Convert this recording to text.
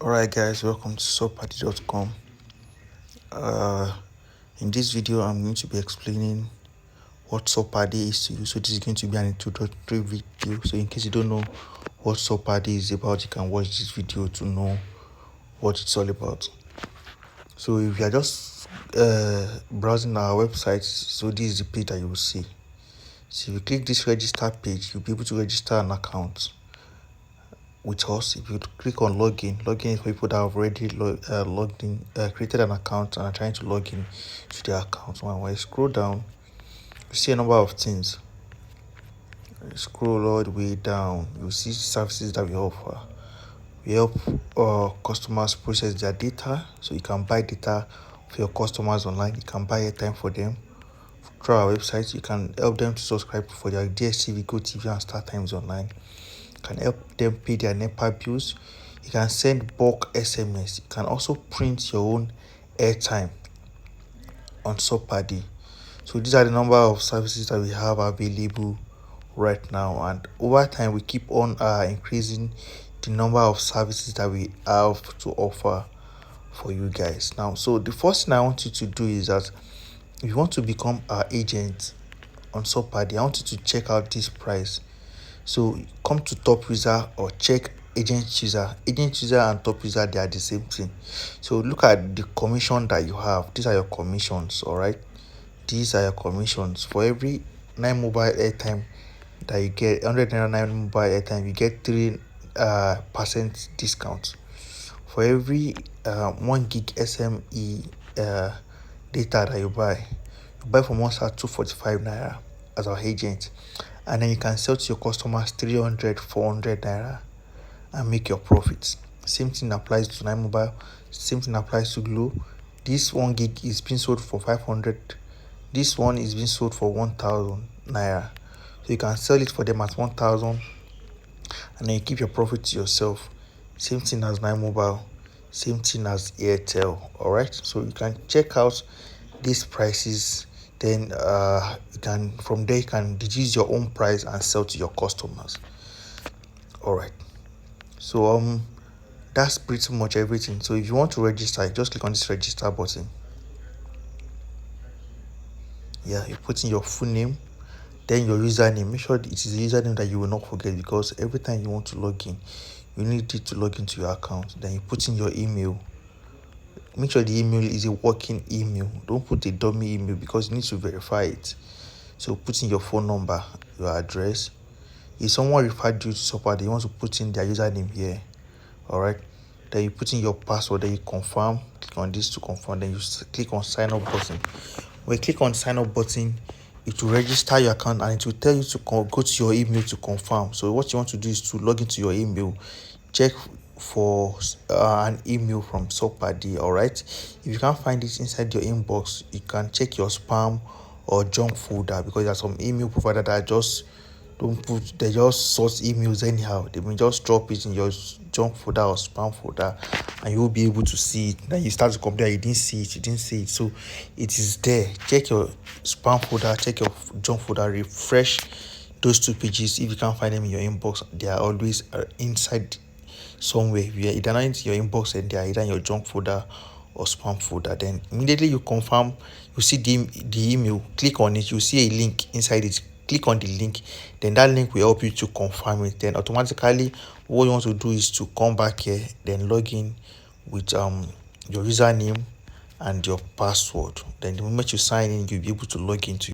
Alright guys, welcome to subpadi.com. In this video I'm going to be explaining what Subpadi is to you. So this is going to be an introductory video. So in case you don't know what Subpadi is about, you can watch this video to know what it's all about. So if you are just browsing our website, so this is the page that you will see. So if you click this register page, you'll be able to register an account with us. If you click on login is for people that have already logged in, created an account and are trying to log in to their account. When you scroll down, you see a number of things. You scroll all the way down, you see services that we offer. We help customers process their data, so you can buy data for your customers online. You can buy airtime for them through our website. You can help them to subscribe for their Dstv, gotv and Startimes online. You can help them pay their NEPA bills. You can send bulk SMS. You can also print your own airtime on Subpadi. So these are the number of services that we have available right now, and over time we keep on increasing the number of services that we have to offer for you guys. Now, so the first thing I want you to do is that if you want to become our agent on Subpadi, I want you to check out this price. So come to top user or check agent user. Agent user and top user, they are the same thing. So look at the commission that you have. These are your commissions. All right, these are your commissions. For every 9 mobile airtime that you get, 109 mobile airtime, you get 3% discount. For every 1 gig SME data that you buy from us at 245 naira as our agent, and then you can sell to your customers 300, 400 naira and make your profits. Same thing applies to 9 mobile, same thing applies to Glow. This 1 gig is being sold for 500. This one is being sold for 1,000 naira. So you can sell it for them at 1,000 and then you keep your profit to yourself. Same thing as 9 mobile, same thing as Airtel. All right, so you can check out these prices. Then you can, from there you can deduce your own price and sell to your customers. All right, so that's pretty much everything. So if you want to register, just click on this register button. Yeah, you put in your full name, then your username. Make sure it is a username that you will not forget, because every time you want to log in, you need it to log into your account. Then you put in your email. Make sure the email is a working email. Don't put a dummy email, because you need to verify it. So put in your phone number, your address. If someone referred you to Subpadi, you want to put in their username here. All right, then you put in your password, then you confirm. Click on this to confirm, then you click on sign up button. When you click on sign up button, it will register your account and it will tell you to go to your email to confirm. So what you want to do is to log into your email, check for an email from Subpadi. All right, if you can't find it inside your inbox, you can check your spam or junk folder, because there are some email providers that just they just sort emails anyhow. They may just drop it in your junk folder or spam folder and you will be able to see it. Then you start to compare, you didn't see it. So it is there. Check your spam folder, check your junk folder, refresh those 2 pages. If you can't find them in your inbox, they are always inside somewhere. Either not in your inbox, and they are either in your junk folder or spam folder. Then immediately you confirm, you see the email, click on it, you see a link inside it. Click on the link, then that link will help you to confirm it. Then automatically what you want to do is to come back here, then log in with your username and your password. Then the moment you sign in, you'll be able to log into